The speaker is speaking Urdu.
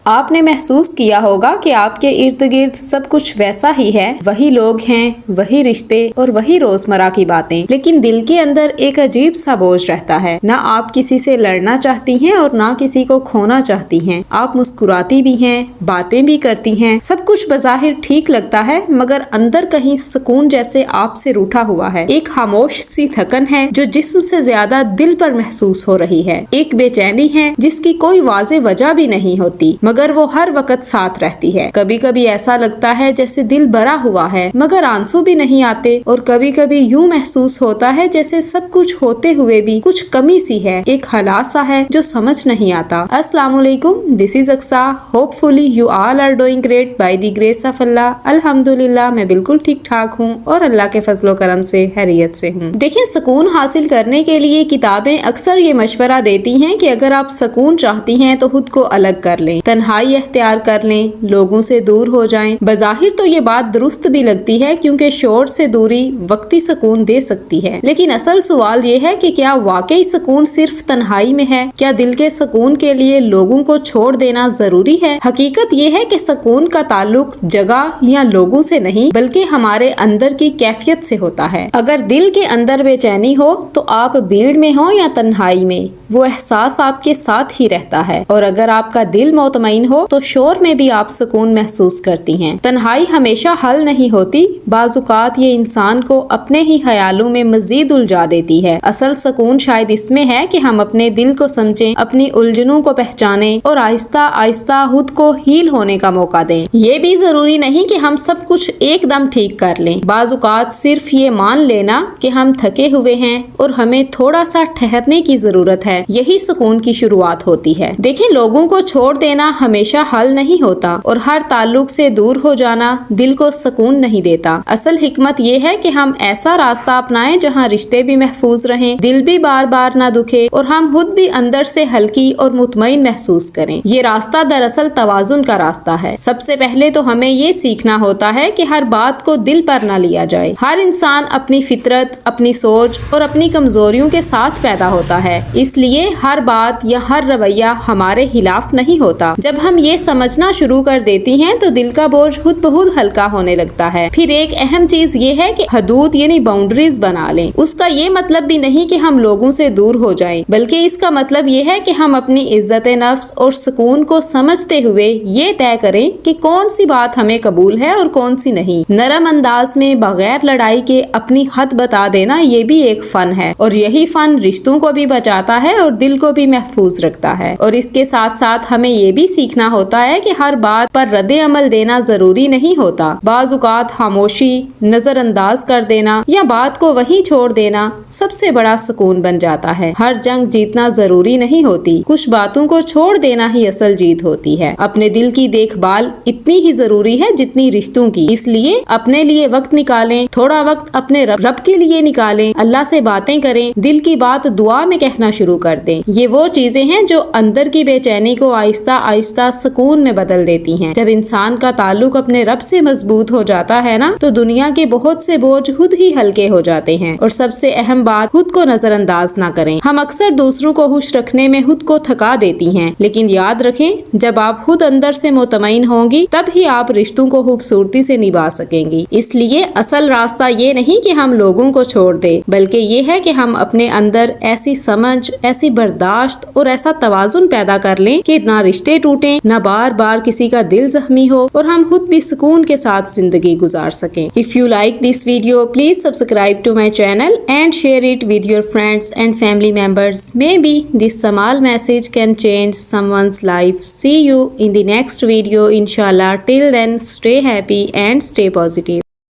آپ نے محسوس کیا ہوگا کہ آپ کے ارد گرد سب کچھ ویسا ہی ہے، وہی لوگ ہیں، وہی رشتے اور وہی روزمرہ کی باتیں، لیکن دل کے اندر ایک عجیب سا بوجھ رہتا ہے۔ نہ آپ کسی سے لڑنا چاہتی ہیں اور نہ کسی کو کھونا چاہتی ہیں۔ آپ مسکراتی بھی ہیں، باتیں بھی کرتی ہیں، سب کچھ بظاہر ٹھیک لگتا ہے، مگر اندر کہیں سکون جیسے آپ سے روٹھا ہوا ہے۔ ایک خاموش سی تھکن ہے جو جسم سے زیادہ دل پر محسوس ہو رہی ہے۔ ایک بے چینی ہے جس کی کوئی واضح وجہ بھی نہیں ہوتی، مگر وہ ہر وقت ساتھ رہتی ہے۔ کبھی کبھی ایسا لگتا ہے جیسے دل بھرا ہوا ہے مگر آنسو بھی نہیں آتے، اور کبھی کبھی یوں محسوس ہوتا ہے جیسے سب کچھ ہوتے ہوئے بھی کچھ کمی سی ہے، ایک خلا سا ہے جو سمجھ نہیں آتا۔ السلام علیکم، this is Aqsa, hopefully you all are doing great by the grace of Allah. الحمدللہ میں بالکل ٹھیک ٹھاک ہوں اور اللہ کے فضل و کرم سے خیریت سے ہوں۔ دیکھیں، سکون حاصل کرنے کے لیے کتابیں اکثر یہ مشورہ دیتی ہیں کہ اگر آپ سکون چاہتی ہیں تو خود کو الگ کر لیں، تنہائی اختیار کر لیں، لوگوں سے دور ہو جائیں۔ بظاہر تو یہ بات درست بھی لگتی ہے کیونکہ شور سے دوری وقتی سکون دے سکتی ہے، لیکن اصل سوال یہ ہے کہ کیا واقعی سکون صرف تنہائی میں ہے؟ کیا دل کے سکون کے لیے لوگوں کو چھوڑ دینا ضروری ہے؟ حقیقت یہ ہے کہ سکون کا تعلق جگہ یا لوگوں سے نہیں بلکہ ہمارے اندر کی کیفیت سے ہوتا ہے۔ اگر دل کے اندر بے چینی ہو تو آپ بھیڑ میں ہو یا تنہائی میں، وہ احساس آپ کے ساتھ ہی رہتا ہے، اور اگر آپ کا دل مطمئن ہو تو شور میں بھی آپ سکون محسوس کرتی ہیں۔ تنہائی ہمیشہ حل نہیں ہوتی، بعض اوقات یہ انسان کو اپنے ہی خیالوں میں مزید الجھا دیتی ہے۔ اصل سکون شاید اس میں ہے کہ ہم اپنے دل کو سمجھیں، اپنی الجھنوں کو پہچانیں اور آہستہ آہستہ خود کو ہیل ہونے کا موقع دیں۔ یہ بھی ضروری نہیں کہ ہم سب کچھ ایک دم ٹھیک کر لیں، بعض اوقات صرف یہ مان لینا کہ ہم تھکے ہوئے ہیں اور ہمیں تھوڑا سا ٹھہرنے کی ضرورت ہے، یہی سکون کی شروعات ہوتی ہے۔ دیکھیں، لوگوں کو چھوڑ دینا ہمیشہ حل نہیں ہوتا، اور ہر تعلق سے دور ہو جانا دل کو سکون نہیں دیتا۔ اصل حکمت یہ ہے کہ ہم ایسا راستہ اپنائیں جہاں رشتے بھی محفوظ رہیں، دل بھی بار بار نہ دکھے اور ہم خود بھی اندر سے ہلکی اور مطمئن محسوس کریں۔ یہ راستہ دراصل توازن کا راستہ ہے۔ سب سے پہلے تو ہمیں یہ سیکھنا ہوتا ہے کہ ہر بات کو دل پر نہ لیا جائے۔ ہر انسان اپنی فطرت، اپنی سوچ اور اپنی کمزوریوں کے ساتھ پیدا ہوتا ہے، اس لیے ہر بات یا ہر رویہ ہمارے خلاف نہیں ہوتا۔ جب ہم یہ سمجھنا شروع کر دیتی ہیں تو دل کا بوجھ خود بخود ہلکا ہونے لگتا ہے۔ پھر ایک اہم چیز یہ ہے کہ حدود یعنی باؤنڈریز بنا لیں۔ اس کا یہ مطلب بھی نہیں کہ ہم لوگوں سے دور ہو جائیں، بلکہ اس کا مطلب یہ ہے کہ ہم اپنی عزت نفس اور سکون کو سمجھتے ہوئے یہ طے کریں کہ کون سی بات ہمیں قبول ہے اور کون سی نہیں۔ نرم انداز میں بغیر لڑائی کے اپنی حد بتا دینا یہ بھی ایک فن ہے، اور یہی فن رشتوں کو بھی بچاتا ہے اور دل کو بھی محفوظ رکھتا ہے۔ اور اس کے ساتھ ساتھ ہمیں یہ بھی سیکھنا ہوتا ہے کہ ہر بات پر رد عمل دینا ضروری نہیں ہوتا۔ بعض اوقات خاموشی، نظر انداز کر دینا یا بات کو وہیں چھوڑ دینا سب سے بڑا سکون بن جاتا ہے۔ ہر جنگ جیتنا ضروری نہیں ہوتی، کچھ باتوں کو چھوڑ دینا ہی اصل جیت ہوتی ہے۔ اپنے دل کی دیکھ بھال اتنی ہی ضروری ہے جتنی رشتوں کی، اس لیے اپنے لیے وقت نکالیں، تھوڑا وقت اپنے رب کے لیے نکالیں، اللہ سے باتیں کریں، دل کی بات دعا میں کہنا شروع کر دیں۔ یہ وہ چیزیں ہیں جو اندر کی بے چینی کو آہستہ آہستہ سکون میں بدل دیتی ہیں۔ جب انسان کا تعلق اپنے رب سے مضبوط ہو جاتا ہے نا، تو دنیا کے بہت سے بوجھ خود ہی ہلکے ہو جاتے ہیں۔ اور سب سے اہم بات، خود کو نظر انداز نہ کریں۔ ہم اکثر دوسروں کو خوش رکھنے میں خود کو تھکا دیتی ہیں، لیکن یاد رکھیں، جب آپ خود اندر سے مطمئن ہوں گی تب ہی آپ رشتوں کو خوبصورتی سے نبھا سکیں گی۔ اس لیے اصل راستہ یہ نہیں کہ ہم لوگوں کو چھوڑ دیں، بلکہ یہ ہے کہ ہم اپنے اندر ایسی سمجھ، ایسی برداشت اور ایسا توازن پیدا کر لیں کہ نہ رشتے ٹوٹیں، نہ بار بار کسی کا دل زخمی ہو، اور ہم خود بھی سکون کے ساتھ زندگی گزار سکیں۔ If you like this video, please subscribe to my channel and share it with your friends and family members. Maybe this small message can change someone's life. See you in the next video, inshallah. Till then, stay happy and stay positive.